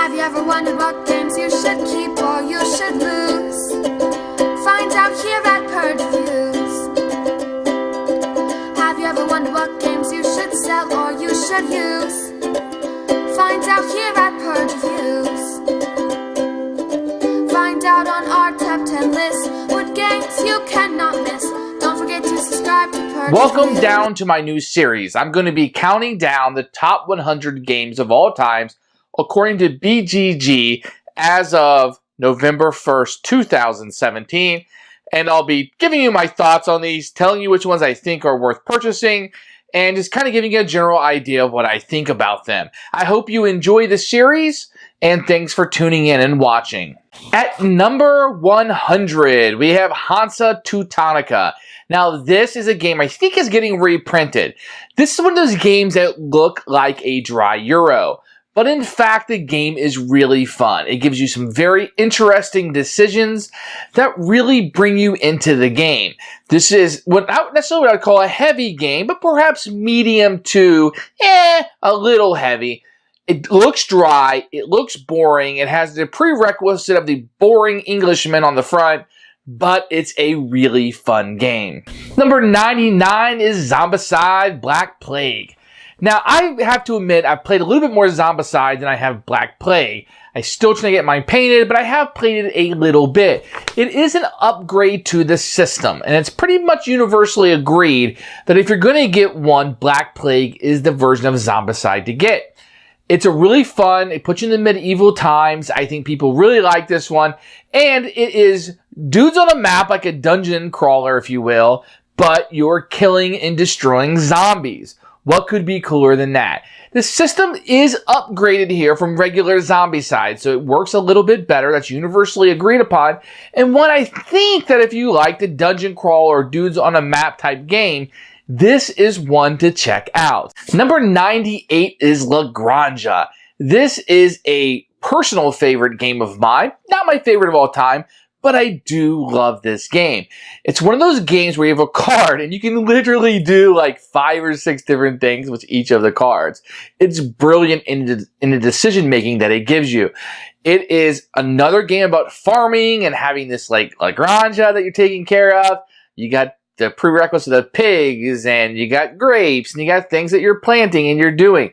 Have you ever wondered what games you should keep or you should lose? Find out here at Purge Reviews. Have you ever wondered what games you should sell or you should use? Find out here at Purge Reviews. Find out on our top 10 list what games you cannot miss. Don't forget to subscribe to Purge Welcome Reviews. down to my new series. I'm going to be counting down the top 100 games of all times according to BGG as of November 1st, 2017. And I'll be giving you my thoughts on these, telling you which ones I think are worth purchasing, and just kind of giving you a general idea of what I think about them. I hope you enjoy the series, and thanks for tuning in and watching. At number 100, we have HANSA TEUTONICA. Now, this is a game I think is getting reprinted. This is one of those games that look like a dry Euro. But in fact, the game is really fun. It gives you some very interesting decisions that really bring you into the game. This is not necessarily what I'd call a heavy game, but perhaps medium to, a little heavy. It looks dry, it looks boring, it has the prerequisite of the boring Englishman on the front, but it's a really fun game. Number 99 is Zombicide Black Plague. Now, I have to admit, I've played a little bit more Zombicide than I have Black Plague. I still trying to get mine painted, but I have played it a little bit. It is an upgrade to the system, and it's pretty much universally agreed that if you're going to get one, Black Plague is the version of Zombicide to get. It's a really fun, it puts you in the medieval times. I think people really like this one, and it is dudes on a map, like a dungeon crawler, if you will, but you're killing and destroying zombies. What could be cooler than that? The system is upgraded here from regular Zombicide, so it works a little bit better. That's universally agreed upon. And one I think that if you like the dungeon crawl or dudes on a map type game, this is one to check out. Number 98 is GRANJA. This is a personal favorite game of mine. Not my favorite of all time, but I do love this game. It's one of those games where you have a card and you can literally do like 5 or 6 different things with each of the cards. It's brilliant in the decision making that it gives you. It is another game about farming and having this like granja that you're taking care of. You got the prerequisite of pigs, and you got grapes, and you got things that you're planting and you're doing.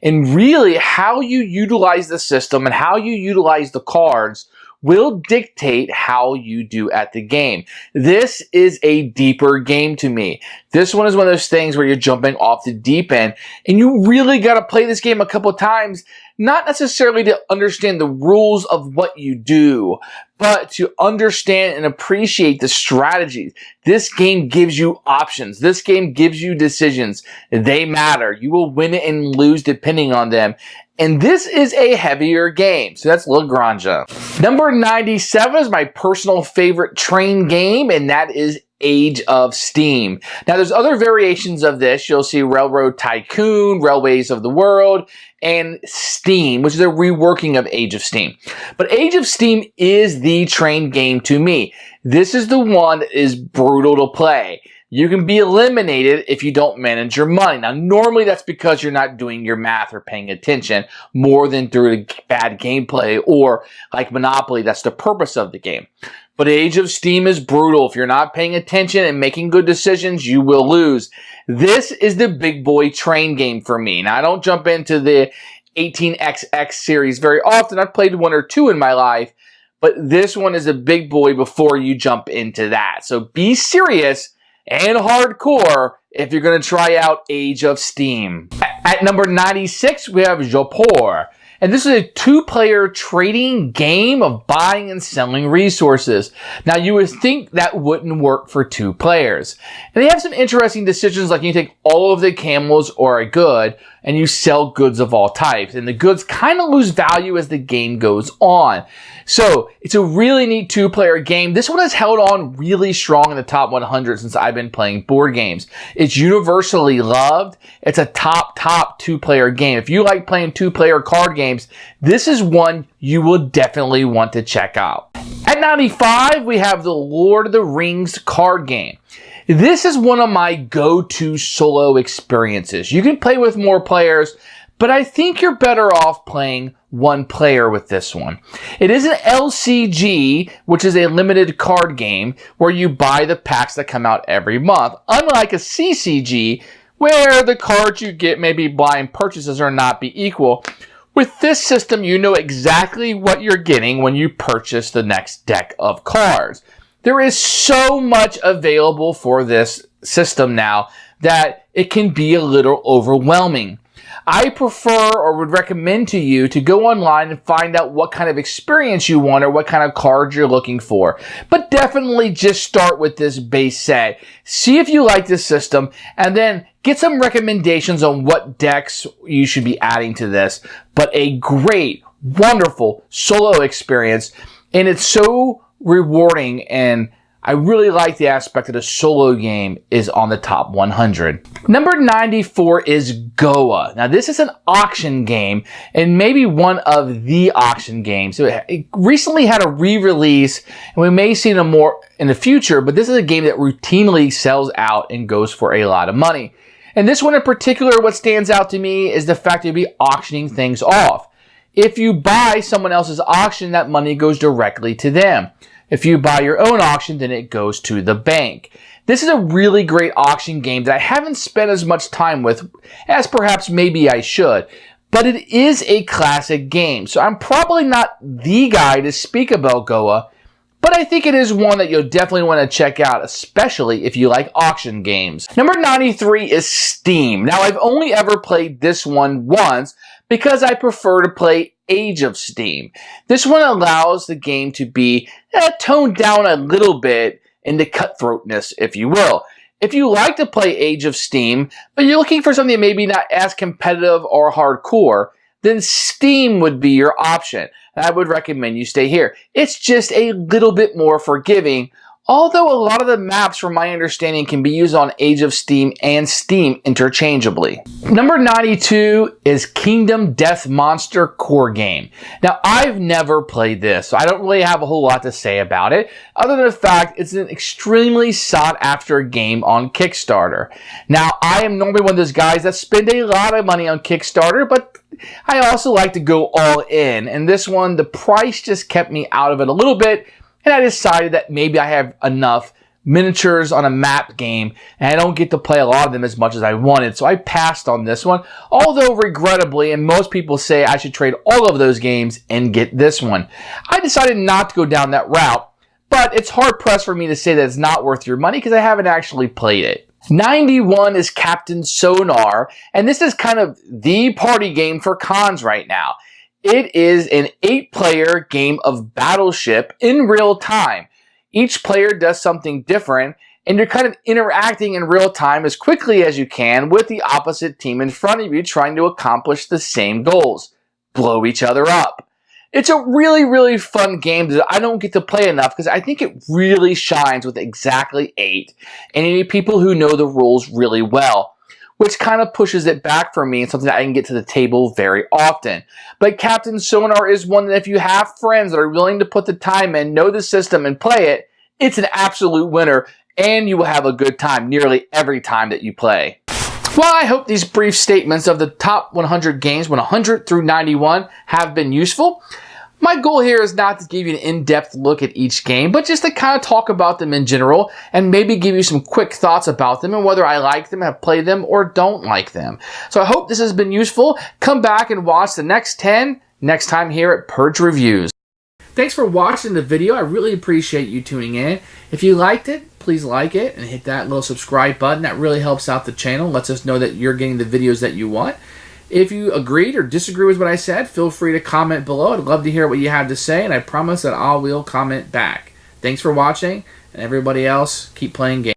And really, how you utilize the system and how you utilize the cards will dictate how you do at the game. This is a deeper game to me. This one is one of those things where you're jumping off the deep end, and you really got to play this game a couple of times, not necessarily to understand the rules of what you do, but to understand and appreciate the strategies. This game gives you options. This game gives you decisions. They matter. You will win it and lose depending on them. And this is a heavier game. So that's GRANJA. Number 97 is my personal favorite train game, and that is Age of Steam. Now, there's other variations of this. You'll see Railroad Tycoon, Railways of the World, and Steam, which is a reworking of Age of Steam. But Age of Steam is the train game to me. This is the one that is brutal to play. You can be eliminated if you don't manage your money. Now, normally that's because you're not doing your math or paying attention more than through the bad gameplay, or like Monopoly, that's the purpose of the game. But Age of Steam is brutal. If you're not paying attention and making good decisions, you will lose. This is the big boy train game for me. Now, I don't jump into the 18XX series very often. I've played 1 or 2 in my life, but this one is a big boy before you jump into that. So be serious and hardcore if you're going to try out Age of Steam. At number 96, we have JAIPUR. And this is a 2-player trading game of buying and selling resources. Now, you would think that wouldn't work for 2 players. And they have some interesting decisions, like you take all of the camels or a good, and you sell goods of all types. And the goods kind of lose value as the game goes on. So, it's a really neat 2-player game. This one has held on really strong in the top 100 since I've been playing board games. It's universally loved. It's a top 2-player game. If you like playing 2-player card games, this is one you will definitely want to check out. At 95, we have the Lord of the Rings card game. This is one of my go-to solo experiences. You can play with more players, but I think you're better off playing one player with this one. It is an LCG, which is a limited card game where you buy the packs that come out every month, unlike a CCG where the cards you get maybe blind purchases or not be equal. With this system, you know exactly what you're getting when you purchase the next deck of cards. There is so much available for this system now that it can be a little overwhelming. I prefer or would recommend to you to go online and find out what kind of experience you want or what kind of cards you're looking for. But definitely just start with this base set. See if you like this system and then get some recommendations on what decks you should be adding to this. But a great, wonderful solo experience, and it's so rewarding, and I really like the aspect that a solo game is on the top 100. Number 94 is Goa. Now this is an auction game and maybe one of the auction games. It recently had a re-release and we may see them more in the future, but this is a game that routinely sells out and goes for a lot of money. And this one in particular, what stands out to me is the fact that you'll be auctioning things off. If you buy someone else's auction, that money goes directly to them. If you buy your own auction, then it goes to the bank. This is a really great auction game that I haven't spent as much time with as perhaps maybe I should. But it is a classic game, so I'm probably not the guy to speak about Goa, but I think it is one that you'll definitely want to check out, especially if you like auction games. Number 93 is Steam. Now, I've only ever played this one once because I prefer to play Age of Steam. This one allows the game to be toned down a little bit in the cutthroatness, if you will. If you like to play Age of Steam, but you're looking for something maybe not as competitive or hardcore, then Steam would be your option. I would recommend you stay here. It's just a little bit more forgiving, although a lot of the maps, from my understanding, can be used on Age of Steam and Steam interchangeably. Number 92 is Kingdom Death Monster Core Game. Now, I've never played this, so I don't really have a whole lot to say about it, other than the fact it's an extremely sought-after game on Kickstarter. Now, I am normally one of those guys that spend a lot of money on Kickstarter, but I also like to go all in, and this one, the price just kept me out of it a little bit, and I decided that maybe I have enough miniatures on a map game and I don't get to play a lot of them as much as I wanted. So I passed on this one, although regrettably, and most people say I should trade all of those games and get this one. I decided not to go down that route, but it's hard pressed for me to say that it's not worth your money because I haven't actually played it. 91 is Captain Sonar, and this is kind of the party game for cons right now. It is an 8-player game of Battleship in real time. Each player does something different, and you're kind of interacting in real time as quickly as you can with the opposite team in front of you trying to accomplish the same goals. Blow each other up. It's a really, really fun game that I don't get to play enough because I think it really shines with exactly 8, and you need people who know the rules really well, which kind of pushes it back for me and something that I can get to the table very often. But Captain Sonar is one that if you have friends that are willing to put the time in, know the system, and play it, it's an absolute winner, and you will have a good time nearly every time that you play. Well, I hope these brief statements of the top 100 games, 100 through 91, have been useful. My goal here is not to give you an in-depth look at each game, but just to kind of talk about them in general and maybe give you some quick thoughts about them and whether I like them, have played them, or don't like them. So I hope this has been useful. Come back and watch the next 10 next time here at Purge Reviews. Thanks for watching the video. I really appreciate you tuning in. If you liked it, please like it and hit that little subscribe button. That really helps out the channel, lets us know that you're getting the videos that you want. If you agreed or disagree with what I said, feel free to comment below. I'd love to hear what you have to say, and I promise that I will comment back. Thanks for watching, and everybody else, keep playing games.